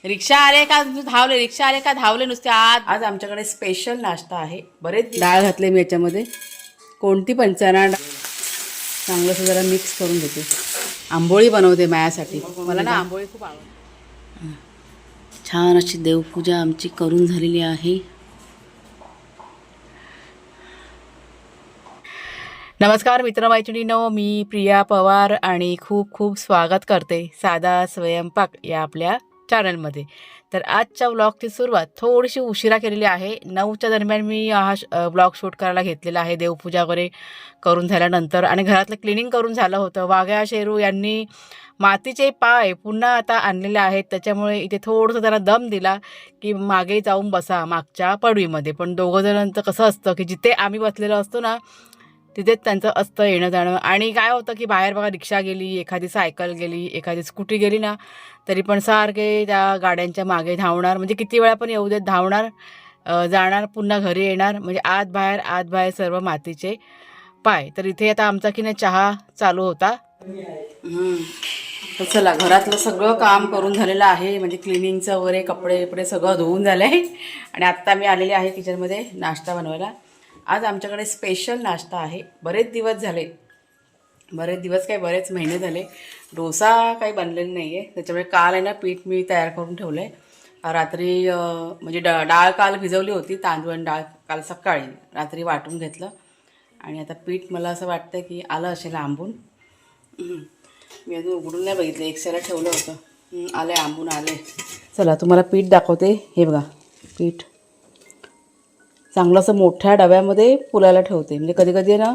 रिक्षा आले का धावले, रिक्षा आले का धावले नुसते. आज आमच्याकडे स्पेशल नाश्ता आहे. बरेच डाळ घातले मी याच्यामध्ये. कोणती पण चणा डाळ चांगलंसं जरा मिक्स करून घेते. आंबोळी बनवते माझ्यासाठी. मला ना आंबोळी खूप आवडते. छान अशी देवपूजा आमची करून झालेली आहे. नमस्कार मित्रमैत्रिणींनो, मी प्रिया पवार आणि खूप खूप स्वागत करते साधा स्वयंपाक या आपल्या चॅनलमध्ये. तर आजच्या व्लॉगची सुरुवात थोडीशी उशिरा केलेली आहे. 9च्या दरम्यान मी हा व्लॉग शूट करायला घेतलेला आहे. देवपूजा वगैरे करून झाल्यानंतर आणि घरातलं क्लिनिंग करून झालं होतं. वाघ्या शेरू यांनी मातीचे पाय पुन्हा आता आणलेले आहेत, त्याच्यामुळे इथे थोडंसं त्यांना दम दिला की मागे जाऊन बसा मागच्या पडवीमध्ये. पण दोघं जणांचं कसं असतं की जिथे आम्ही बसलेलो असतो ना तिथेच त्यांचं असतं येणं जाणं. आणि काय होतं की बाहेर बघा रिक्षा गेली, एखादी सायकल गेली, एखादी स्कूटी गेली ना तरी पण सारखे त्या गाड्यांच्या मागे धावणार. म्हणजे किती वेळा पण येऊ देत धावणार, जाणार, पुन्हा घरी येणार. म्हणजे आत बाहेर सर्व मातीचे पाय. तर इथे आता आमचा की नाही चहा चालू होता. तर चला, घरातलं सगळं काम करून झालेलं आहे. म्हणजे क्लिनिंगचं वगैरे कपडे वपडे सगळं धुवून झालं आहे. आणि आत्ता मी आलेले आहे किचनमध्ये नाश्ता बनवायला. आज आमच्याकडे स्पेशल नाश्ता आहे. बरेच दिवस काय बरेच महिने झाले डोसा काही बनलेला नाही आहे. त्याच्यामुळे काल आहे ना पीठ मी तयार करून ठेवलं आहे रात्री. म्हणजे डाळ काल भिजवली होती, तांदूळ आणि डाळ काल सकाळी रात्री वाटून घेतलं. आणि आता पीठ मला असं वाटतं की आलं असेल आंबून. मी अजून उघडून नाही बघितलं, एकसाला ठेवलं होतं. आलं आहे, आंबून आलं आहे. चला तुम्हाला पीठ दाखवते. हे बघा पीठ चांगलं असं मोठ्या डब्यामध्ये पुलायला ठेवते. म्हणजे कधी कधी ना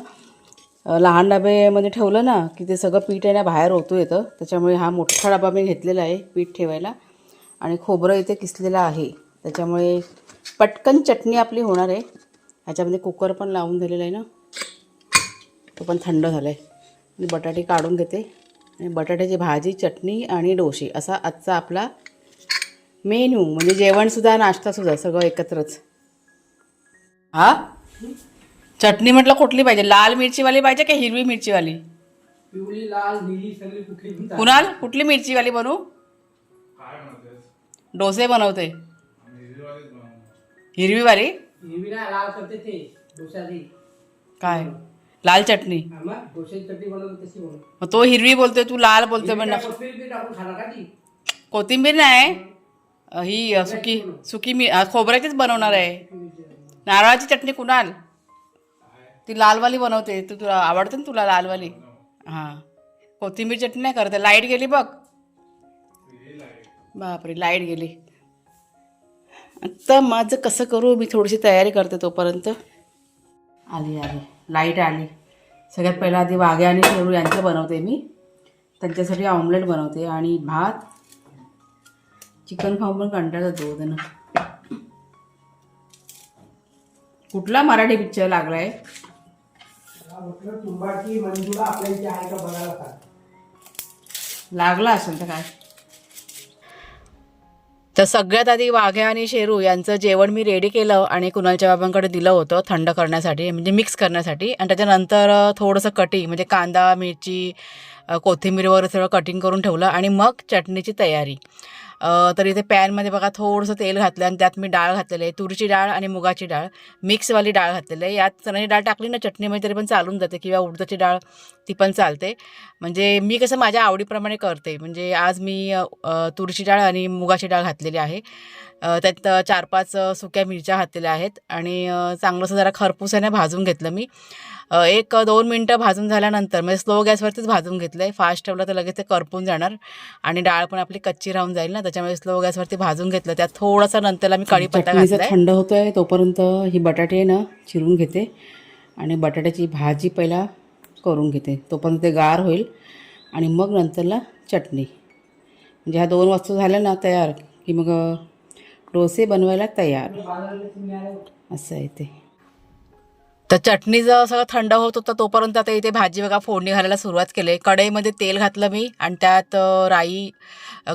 लहान डब्यामध्ये ठेवलं ना की ते सगळं पीठ आहे ना बाहेर ओतू येतं. त्याच्यामुळे हा मोठा डबा मी घेतलेला आहे पीठ ठेवायला. आणि खोबरं इथे किसलेलं आहे, त्याच्यामुळे पटकन चटणी आपली होणार आहे. ह्याच्यामध्ये कुकर पण लावून दिलेला आहे ना, तो पण थंड झाला आहे. मी बटाटे काढून घेते आणि बटाट्याची भाजी, चटणी आणि डोसे असा आजचा आपला मेन्यू. म्हणजे जेवणसुद्धा नाश्तासुद्धा सगळं एकत्रच. हा चटणी म्हटलं कुठली पाहिजे? लाल मिरचीवाली पाहिजे की हिरवी मिरचीवाली? पिवळी, लाल, निळी सगळी कुठली पण चालेल. कुणाल कुठली मिरचीवाली बनवू? डोसे बनवते हिरवीवाली. हिरवी नाही, लाल करते ते डोशाची. काय लाल चटणी? हा मग डोशाची चटणी बनवते तशी बनव. मग तो हिरवी बोलतोय, तू लाल बोलतोय. पण कोथिंबीर बी टाकून खाणार का ती? कोथिंबीर नाही, ही सुकी खोबऱ्याचीच बनवणार आहे. नारळाची चटणी कुणाल ती लालवाली बनवते. तुला आवडते ना तुला लालवाली? हां, कोथिंबीर चटणी नाही करते. लाईट गेली बघ. बापरे, लाईट गेली. आत्ता माझं कसं करू? मी थोडीशी तयारी करते तोपर्यंत. आली लाईट आली. सगळ्यात पहिला आधी वाघ्या आणि शेरू यांचं बनवते मी. त्यांच्यासाठी ऑमलेट बनवते आणि भात. चिकन खाऊन पण कंटाळा येतो त्यांना. कुठला मराठी पिक्चर लागलाय? म्हटलं तुंबाची मंजुळा आपल्या इथे आहे का बघायला सांग. लागला असेल तर काय. तर सगळ्यात आधी वाघ्या आणि शेरू यांचं जेवण मी रेडी केलं आणि कुणालच्या बाबांकडे दिलं होतं थंड करण्यासाठी, म्हणजे मिक्स करण्यासाठी. आणि त्याच्यानंतर थोडंसं कटिंग म्हणजे कांदा, मिरची, कोथिंबीर वगैरे सगळं कटिंग करून ठेवलं. आणि मग चटणीची तयारी. तर इथे पॅनमध्ये बघा थोडंसं तेल घातलं आणि त्यात मी डाळ घातलेलं आहे. तुरीची डाळ आणि मुगाची डाळ, मिक्सवाली डाळ घातलेली आहे. यात चण्याची डाळ टाकली ना चटणीमध्ये तरी पण चालून जाते, किंवा उडदाची डाळ ती पण चालते. म्हणजे मी कसं माझ्या आवडीप्रमाणे करते. म्हणजे आज मी तुरीची डाळ आणि मुगाची डाळ घातलेली आहे. त्यात 4-5 सुक्या मिरच्या घातलेल्या आहेत. आणि चांगलंसं जरा खरपूसाने भाजून घेतलं मी. 1-2 मिनटं भाजून झाल्यानंतर म्हणजे स्लो गॅसवरतीच भाजून घेतलं आहे. फास्ट ठेवलं तर लगेच ते करपून जाणार आणि डाळ पण आपली कच्ची राहून जाईल ना, त्याच्यामुळे स्लो गॅसवरती भाजून घेतलं. त्यात थोडासा नंतरला मी कढीपत्ता घातला. थंड होतोय तोपर्यंत ही बटाटे ना चिरून घेते आणि बटाट्याची भाजी पहिला करून घेते. तोपर्यंत ते गार होईल आणि मग नंतरला चटणी. म्हणजे ह्या 2 वस्तू झाल्या ना तयार की मग डोसे बनवायला तयार. असं आहे ते. तर चटणी जर सगळं थंड होत होतं तोपर्यंत आता इथे भाजी बघा फोडणी घालायला सुरुवात केली. कढईमध्ये तेल घातलं मी आणि त्यात राई,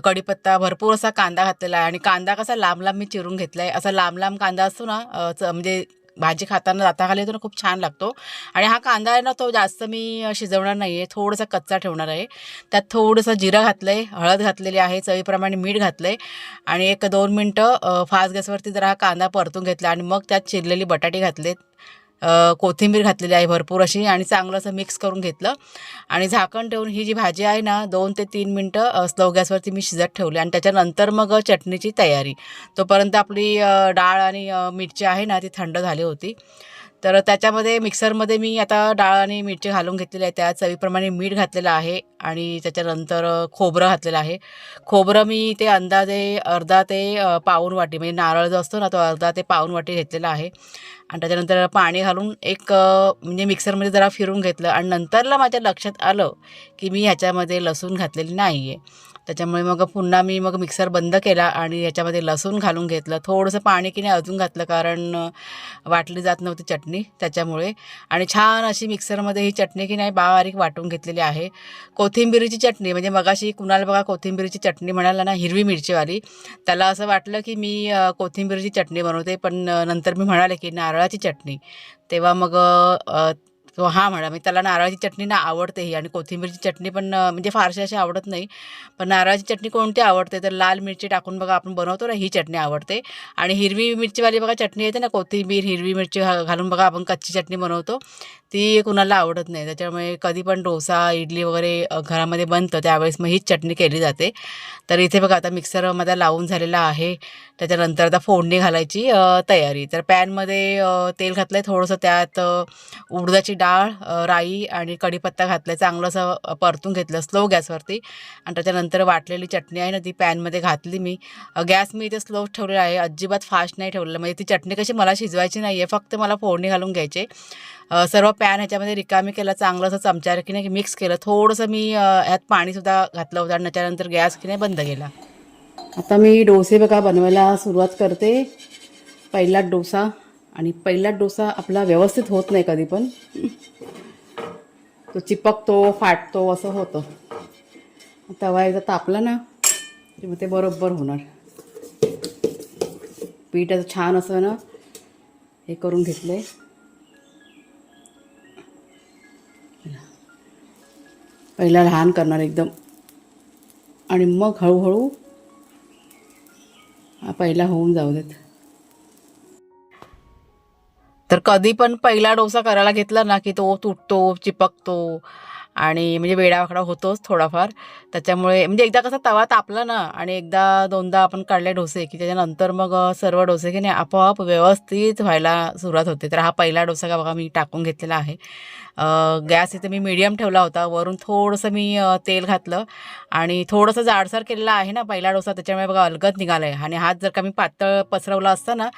कढीपत्ता, भरपूर असा कांदा घातलेला आहे. आणि कांदा कसा लांब लांब मी चिरून घेतला आहे. असा लांब लांब कांदा असतो ना, म्हणजे भाजी खाताना दाताखाली येतो ना, खूप छान लागतो. आणि हा कांदा आहे ना, तो जास्त मी शिजवणार नाही आहे, थोडासा कच्चा ठेवणार आहे. त्यात थोडंसं जिरं घातलं आहे, हळद घातलेली आहे, चवीप्रमाणे मीठ घातलं आहे आणि 1-2 मिनटं फास्ट गॅसवरती जरा हा कांदा परतून घेतला आणि मग त्यात चिरलेली बटाटे घातलेत, कोथिंबीर घातलेली आहे भरपूर अशी आणि चांगलं असं मिक्स करून घेतलं आणि झाकण ठेवून ही जी भाजी आहे ना 2 ते 3 मिनटं स्लो गॅसवरती मी शिजत ठेवली आणि त्याच्यानंतर मग चटणीची तयारी. तोपर्यंत आपली डाळ आणि मिरची आहे ना ती थंड झाली होती. तर त्याच्यामध्ये मिक्सरमध्ये मी आता डाळ आणि मिरची घालून घेतलेली आहे. त्यात चवीप्रमाणे मीठ घातलेलं आहे आणि त्याच्यानंतर खोबरं घातलेलं आहे. खोबरं मी ते अंदाजे अर्धा ते पाऊण वाटी म्हणजे नारळ जो असतो ना तो अर्धा ते पाऊण वाटी घेतलेला आहे आणि त्याच्यानंतर पाणी घालून एक म्हणजे मिक्सरमध्ये जरा फिरून घेतलं आणि नंतरला माझ्या लक्षात आलं की मी ह्याच्यामध्ये लसूण घातलेली नाही आहे. त्याच्यामुळे मग पुन्हा मी मिक्सर बंद केला आणि ह्याच्यामध्ये लसूण घालून घेतलं. थोडंसं पाणी की नाही अजून घातलं कारण वाटली जात नव्हती चटणी त्याच्यामुळे आणि छान अशी मिक्सरमध्ये ही चटणी की नाही बारीक वाटून घेतलेली आहे. कोथिंबिरीची चटणी म्हणजे मगाशी कुणाला बघा कोथिंबिरीची चटणी म्हणाला ना हिरवी मिरचीवाली, त्याला असं वाटलं की मी कोथिंबिरीची चटणी बनवते पण नंतर मी म्हणाले की नारळाची चटणी. तेव्हा मग तो हां म्हणा. मी त्याला नारळाची चटणी ना आवडते ही आणि कोथिंबीरची चटणी पण म्हणजे फारशी अशी आवडत नाही. पण नारळाची चटणी कोणती आवडते तर लाल मिरची टाकून बघा आपण बनवतो ना ही चटणी आवडते आणि हिरवी मिरचीवाली बघा चटणी येते ना कोथिंबीर हिरवी मिरची घालून बघा आपण कच्ची चटणी बनवतो ती कुणाला आवडत नाही. त्याच्यामुळे कधी पण डोसा इडली वगैरे घरामध्ये बनतं त्यावेळेस मग हीच चटणी केली जाते. तर इथे बघा आता मिक्सरमध्ये लावून झालेला आहे. त्याच्यानंतर आता फोडणी घालायची तयारी. तर पॅनमध्ये तेल घातलं आहे थोडंसं, त्यात उडदाची डाळ, राई आणि कढीपत्ता घातला आहे. चांगलं असं परतून घेतलं स्लो गॅसवरती आणि त्याच्यानंतर वाटलेली चटणी आहे ना ती पॅनमध्ये घातली मी. गॅस मी इथे स्लो ठेवलेला आहे, अजिबात फास्ट नाही ठेवलेलं. म्हणजे ती चटणी कशी मला शिजवायची नाही आहे, फक्त मला फोडणी घालून घ्यायचे. सर्व पॅन ह्याच्यामध्ये रिकामी केला, चांगलं असं चमच्याने की नाही मिक्स केलं. थोडंसं मी ह्यात पाणीसुद्धा घातलं होतं आणि त्याच्यानंतर गॅस की नाही बंद केला. आता मी डोसे बघा बनवायला सुरुवात करते. पहिलाच डोसा आणि पहिलाच डोसा आपला व्यवस्थित होत नाही कधी पण, तो चिपकतो फाटतो असं होतं. तवा एकदा तापला ना की मग ते बरोबर होणार. पीठ असं छान असं ना हे करून घेतलं आहे. पहिला लहान करणार एकदम आणि मग हळूहळू पहिला होऊन जाऊ देत. तर कधी पण पहिला डोसा करायला घेतला ना की तो तुटतो, चिपकतो आणि म्हणजे वेडावाकडा होतोच थोडाफार. त्याच्यामुळे म्हणजे एकदा कसा तवा तापला ना आणि एकदा दोनदा आपण काढले डोसे की त्याच्यानंतर मग सर्व डोसे की नाही आपोआप व्यवस्थित व्हायला सुरुवात होते. तर हा पहिला डोसा का बघा मी टाकून घेतलेला आहे. गॅस इथे मी मीडियम ठेवला होता. वरून थोडंसं मी तेल घातलं आणि थोडंसं जाडसर केलेला आहे ना पहिला डोसा, त्याच्यामुळे बघा अलगद निघाला आहे. आणि हात जर का मी पातळ पसरवला असता ना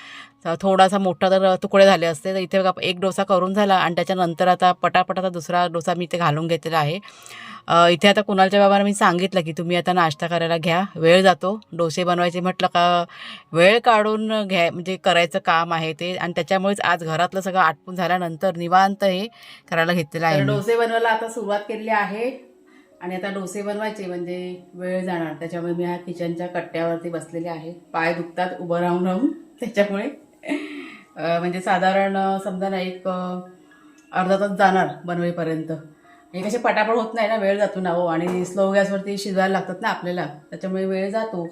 तर थोडासा मोठा तर तुकडे झाले असते. तर इथे बघा एक डोसा करून झाला आणि त्याच्यानंतर आता पटापटाचा दुसरा डोसा मी इथे घालून घेतलेला आहे. इथे आता कुणालच्या बाबांना मी सांगितलं की तुम्ही आता नाश्ता करायला घ्या, वेळ जातो. डोसे बनवायचे म्हटलं का वेळ काढून घ्या म्हणजे करायचं काम आहे ते आणि त्याच्यामुळेच आज घरातलं सगळं आटपून झाल्यानंतर निवांत हे करायला घेतलेलं आहे. डोसे बनवायला आता सुरुवात केलेली आहे आणि आता डोसे बनवायचे म्हणजे वेळ जाणार. त्याच्यामुळे मी ह्या किचनच्या कट्ट्यावरती बसलेले आहे. पाय दुखतात उभं राहून राहून त्याच्यामुळे म्हणजे साधारण समजा ना एक अर्धा तास जाणार बनवेपर्यंत. हे कसे पटापट होत नाही ना, वेळ जातो ना हो आणि स्लो गॅसवरती शिजवायला लागतात ना आपल्याला, त्याच्यामुळे वेळ जातो.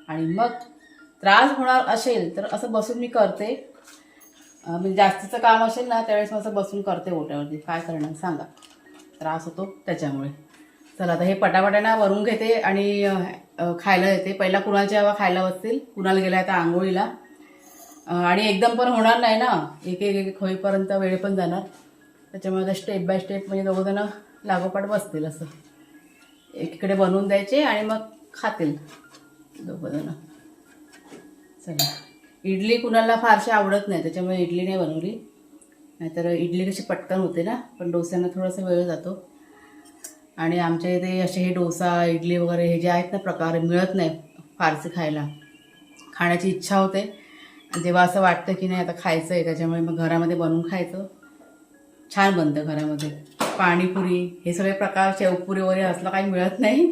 आणि मग त्रास होणार असेल तर असं बसून मी करते. म्हणजे जास्तीचं काम असेल ना त्यावेळेस मग असं बसून करते ओट्यावरती. काय करणार सांगा, त्रास होतो त्याच्यामुळे. चला आता हे पटापटाना वरून घेते आणि खायला येते. पहिला कुणालच्या जेव्हा खायला बसतील, कुणाल गेला आता आंघोळीला आणि एकदम पण होणार नाही ना, एक एक होईपर्यंत वेळ पण जाणार. त्याच्यामुळे आता स्टेप बाय स्टेप म्हणजे दोघंजणं लागोपाठ बसतील असं. एकीकडे बनवून द्यायचे आणि मग खातील दोघंजणं. चला, इडली कुणाला फारशी आवडत नाही त्याच्यामुळे इडली नाही बनवली. नाहीतर इडली कशी पटकन होते ना, पण डोस्यांना थोडासा वेळ जातो. आणि आमच्या इथे असे हे डोसा इडली वगैरे हे जे आहेत ना प्रकार मिळत नाही फारसे खायला. खाण्याची इच्छा होते आणि तेव्हा असं वाटतं की नाही आता खायचं आहे, त्याच्यामुळे मग घरामध्ये बनवून खायचं. छान बनतं घरामध्ये. पाणीपुरी हे सगळे प्रकार, शेवपुरी वगैरे असलं काही मिळत नाही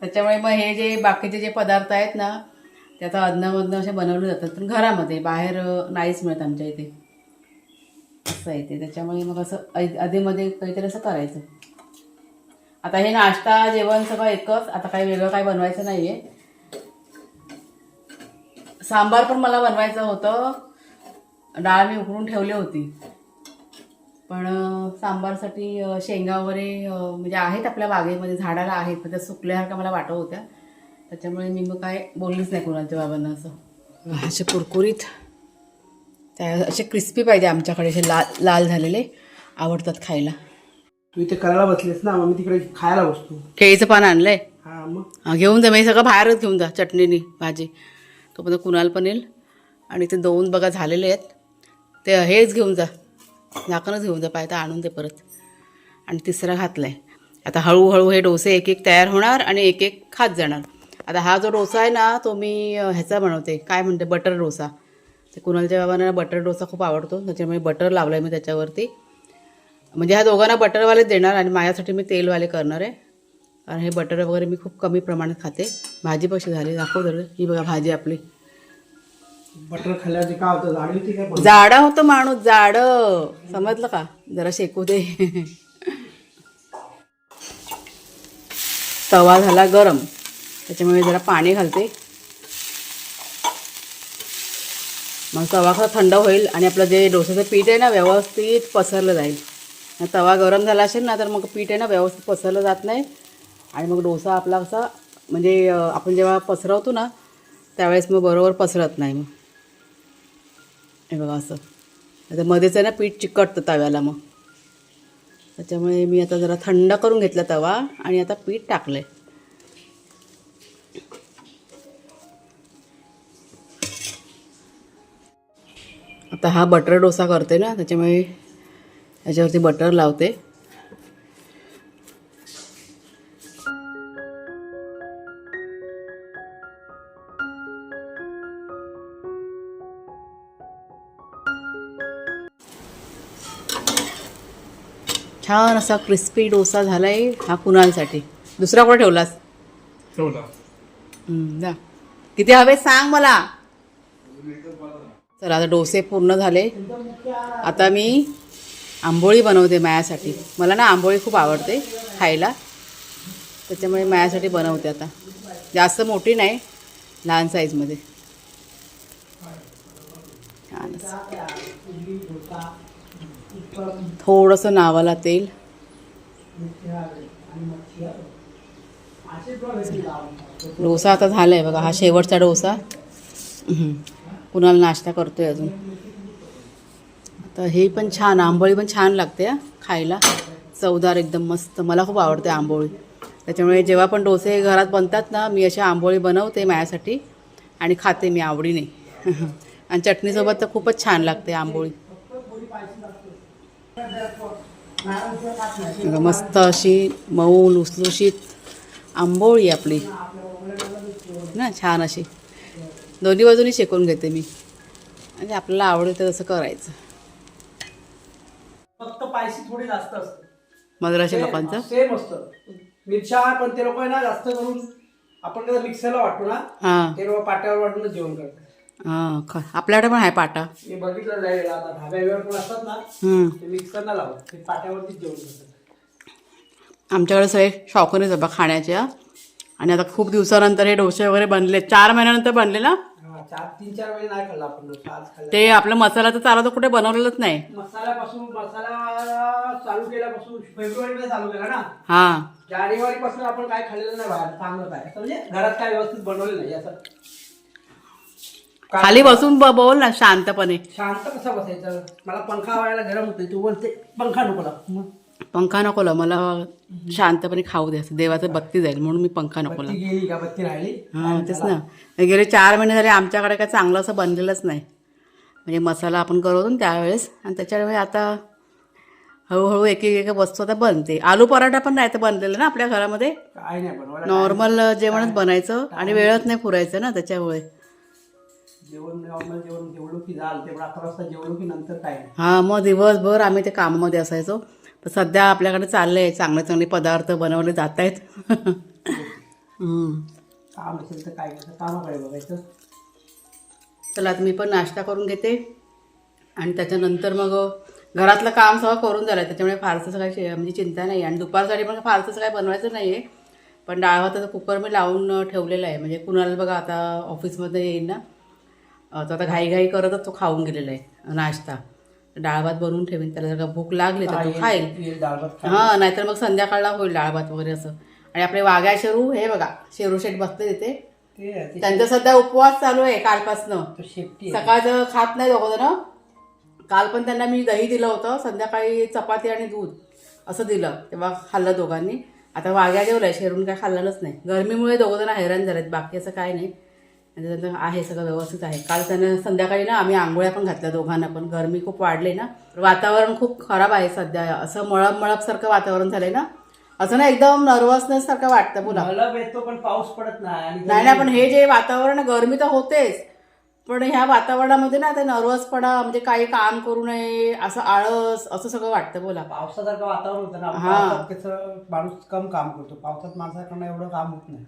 त्याच्यामुळे मग हे जे बाकीचे जे पदार्थ आहेत ना ते आता अदनामधनं असे बनवले जातात, पण घरामध्ये, बाहेर नाहीच मिळत आमच्या इथे. असं आहे ते. त्याच्यामुळे मग असं आधीमध्ये काहीतरी असं करायचं. आता हे नाश्ता जेवण सगळं एकच, आता काही वेगळं काही बनवायचं नाही आहे. सांबार पण मला बनवायचं होतं, डाळ मी उकळून ठेवली होती, पण सांबारसाठी शेंगा वगैरे म्हणजे आहेत आपल्या बागेमध्ये, झाडाला आहेत, पण त्या सुकल्यासारख्या मला वाटत होत्या. त्याच्यामुळे मी मग काय बोललीच नाही कुणाच्या बाबांना. असं असे कुरकुरीत, त्या असे क्रिस्पी पाहिजे आमच्याकडे, असे लाल लाल झालेले आवडतात खायला. तू इथे करायला बसलीस ना, मग मी तिकडे खायला बसतो. केळीचं पान आणलंय, हा मग घेऊन जा. मी सगळं बाहेरच घेऊन जा, चटणीनी भाजी. तो पण कुणाल पण येईल. आणि ते 2 बघा झालेले आहेत, ते हेच घेऊन जा, झाकणच घेऊन जा, पाहिजे आणून दे परत. आणि 3रा घातला आहे. आता हळूहळू हे डोसे एक एक तयार होणार आणि एक एक खात जाणार. आता हा जो डोसा आहे ना, तो मी ह्याचा बनवते, काय म्हणते, बटर डोसा. ते कुणालच्या बाबांना बटर डोसा खूप आवडतो, त्याच्यामुळे बटर लावलं आहे मी त्याच्यावरती. म्हणजे ह्या दोघांना बटरवालेच देणार आणि माझ्यासाठी मी तेलवाले करणार आहे. कारण हे बटर वगैरे मी खूप कमी प्रमाणात खाते. भाजी कशी झाली दाखव जरा. ही बघा भाजी आपली. बटर खाल्ल्यावर काय होतं, जाडी होती काय पण? जाडा होतं माणूस, जाडं, समजलं का? जरा शेकू दे. तवा झाला गरम, त्याच्यामुळे जरा पाणी घालते. मग तवा खरं थंड होईल आणि आपलं जे डोसाचं पीठ आहे ना, व्यवस्थित पसरलं जाईल. तवा गरम झाला असेल ना, तर मग पीठ आहे ना व्यवस्थित पसरलं जात नाही. आणि मग डोसा आपला असा, म्हणजे आपण जेव्हा पसरवतो ना, त्यावेळेस मग बरोबर पसरत नाही. मग हे बघा असं, आता मध्येच आहे ना पीठ चिकटतं तव्याला. मग त्याच्यामुळे मी आता जरा थंड करून घेतला तवा आणि आता पीठ टाकलं आहे. आता हा बटर डोसा करते ना, त्याच्यामुळे याच्यावरती बटर लावते. छान असा क्रिस्पी डोसा झाला आहे हा कुणालसाठी. दुसरा कुठे ठेवलास? जा, किती हवे सांग मला. चला आता डोसे पूर्ण झाले. आता मी आंबोळी बनवते माझ्यासाठी. मला ना आंबोळी खूप आवडते खायला, त्याच्यामुळे माझ्यासाठी बनवते. आता जास्त मोठी नाही, लहान साईजमध्ये. छान थोडंसं नावाला तेल. डोसा आता झाला आहे बघा, हा शेवटचा डोसा. कुणाला नाश्ता करतोय अजून. आता हे पण छान, आंबोळी पण छान लागते खायला, चवदार एकदम मस्त. मला खूप आवडते आंबोळी, त्याच्यामुळे जेव्हा पण डोसे घरात बनतात ना, मी अशा आंबोळी बनवते माझ्यासाठी आणि खाते मी आवडीने. आणि चटणीसोबत तर खूपच छान लागते आंबोळी. मस्त अशी मऊ लुसलुशीत आंबोळी आपली ना, छान अशी. दोन्ही बाजूनी शेकून घेते मी, म्हणजे आपल्याला आवडेल तर तसं करायचं. फक्त पायसी थोडी जास्त असते मद्रासी लोकांचं. सेम असतं मिरच्या, पण ते लोक आहे ना जास्त करून, आपण कसं मिक्सरला वाटतो ना, हां ते लोक पाट्यावर वाटूनच जेवण करतात. हां, आपल्याकडे पण आहे पाटा. मी बघितलं जाईल आता ढाब्यावर पण असतात ना, ते मिक्सरला लावत, ते पाट्यावरतीच जेवण करतात. आमच्याकडे सगळे शौकीनच बाबा खाण्याच्या. आणि आता खूप दिवसानंतर हे डोसे वगैरे बनले, 4 महिन्यानंतर बनले ना. 3-4 महिने नाही खाल्ला आपण डोसा, आज खाल्ला. ते आपलं मसाला तर चालू तर कुठे बनवलेलंच नाही. मसाला चालू केल्यापासून फेब्रुवारीमध्ये चालू केला ना. हां, जानेवारी पासून आपण काय खाल्लेलं नाही बाहेर, चांगलं काय म्हणजे घरात काय व्यवस्थित बनवलं नाही. असं खाली बसून बोल ना शांतपणे. शांत कसं बसायचं, मला पंखा व्हायला गरम होते, तू बोलते पंखा नको लाव. पंखा नको ला, मला शांतपणे खाऊ दे. असं देवाचं बत्ती जाईल म्हणून मी पंखा नको ला. बत्ती गेली का, बत्ती राहिली. हां तेच ना. गेले 4 महिने झाले आमच्याकडे काय चांगलं असं बनलेलंच नाही. म्हणजे मसाला आपण करतो ना त्यावेळेस, आणि त्याच्यामुळे आता हळूहळू एक एक वस्तू आता बनते. आलू पराठा पण नाही तर बनलेलं ना आपल्या घरामध्ये. काय नाही बनवायला, नॉर्मल जेवणच बनायचं आणि वेळच नाही पुरायचं ना, त्याच्यामुळे. जेवण नॉर्मल जेवण जेवलो की झालं, तेवढं 11 वाजता जेवलो की नंतर काय नाही. हां, मग दिवसभर आम्ही ते कामामध्ये असायचो. तर सध्या आपल्याकडे चाललंय, चांगले चांगले पदार्थ बनवले जात आहेत. काम असेल तर काय करायचं, कामाकडे बघायचं. चला आता मी पण नाश्ता करून घेते आणि त्याच्यानंतर मग घरातलं काम सगळं करून झालं, त्याच्यामुळे फारसं काही म्हणजे चिंता नाही. आणि दुपारसाठी पण फारसं काही बनवायचं नाही आहे. पण डाळ भाताचा कुकर मी लावून ठेवलेला आहे. म्हणजे कुणाला बघा आता ऑफिसमध्ये येईल ना, तो आता घाईघाई करतच तो खाऊन गेलेला आहे नाश्ता. डाळ भात बनवून ठेवीन, त्याला जर का भूक लागली तर तो खाईल. हां, नाहीतर मग संध्याकाळला होईल डाळ भात वगैरे असं. आणि आपले वाघ्या शेरू हे बघा, शेरू शेट बसले तिथे, त्यांचा सध्या उपवास चालू आहे कालपासनं. सकाळचं खात नाही दोघं जण. काल पण त्यांना मी दही दिलं होतं, संध्याकाळी चपाती आणि दूध असं दिलं, तेव्हा खाल्लं दोघांनी. आता वाघ्या जेवलाय, शेरून काय खाल्लंच नाही. गरमीमुळे दोघं जण हैराण झालेत, बाकी असं काय नाही. त्यांचं आहे सगळं व्यवस्थित आहे. काल त्यांना संध्याकाळी ना आम्ही आंघोळ्या पण घातल्या दोघांना पण. गरमी खूप वाढली ना, वातावरण खूप खराब आहे सध्या. असं मळप सारखं वातावरण झालंय ना, असं ना एकदम नर्वसनेस सारखं वाटतं. बोला मळप येतो पण पाऊस पडत नाही. नाही, पण हे जे वातावरण, गरमी तर होतेच, पण ह्या वातावरणामध्ये ना ते नर्वसपणा, म्हणजे काही काम करू नये असं, आळस असं सगळं वाटतं. बोला पावसासारखं वातावरण होतं ना, पावसात कसं माणूस कम काम करतो, पावसात माणसाकडनं एवढं काम होत नाही.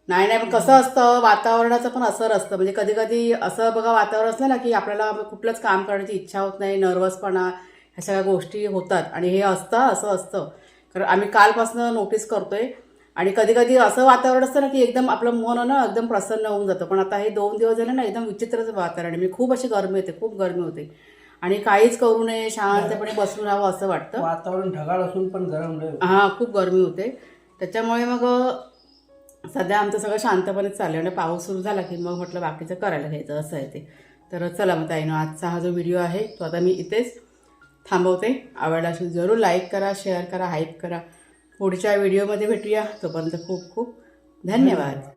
नाही, पण कसं असतं वातावरणाचं पण असर असतं. म्हणजे कधी कधी असं बघा वातावरण असलं ना की आपल्याला कुठलंच काम करण्याची इच्छा होत नाही, नर्वसपणा, ह्या सगळ्या गोष्टी होतात. आणि हे असं असतं, कारण आम्ही कालपासून नोटीस करतोय. आणि कधी कधी असं वातावरण असतं ना की एकदम आपलं मन ना एकदम प्रसन्न होऊन जातं. पण आता हे 2 दिवस झाले ना एकदम विचित्रच वातावरण आहे. खूप अशी गरमी होते, खूप गरमी होते. आणि काहीच करू नये, शांतपणे बसून राहावं असं वाटतं. वातावरण ढगाळ असून पण गरम नाही. हां, खूप गरमी होते. त्याच्यामुळे मग सध्या आमचं सगळं शांतपणेच चाललं. आणि पाऊस सुरू झाला की मग म्हटलं बाकीचं करायला घ्यायचं, असं आहे ते. तर चला मग ताईनो, आजचा हा जो व्हिडिओ आहे तो आता मी इथेच थांबवते. आवडला असेल जरूर लाईक करा, शेअर करा, हाईप करा. पुढच्या व्हिडिओमध्ये भेटूया. तोपर्यंत खूप खूप धन्यवाद.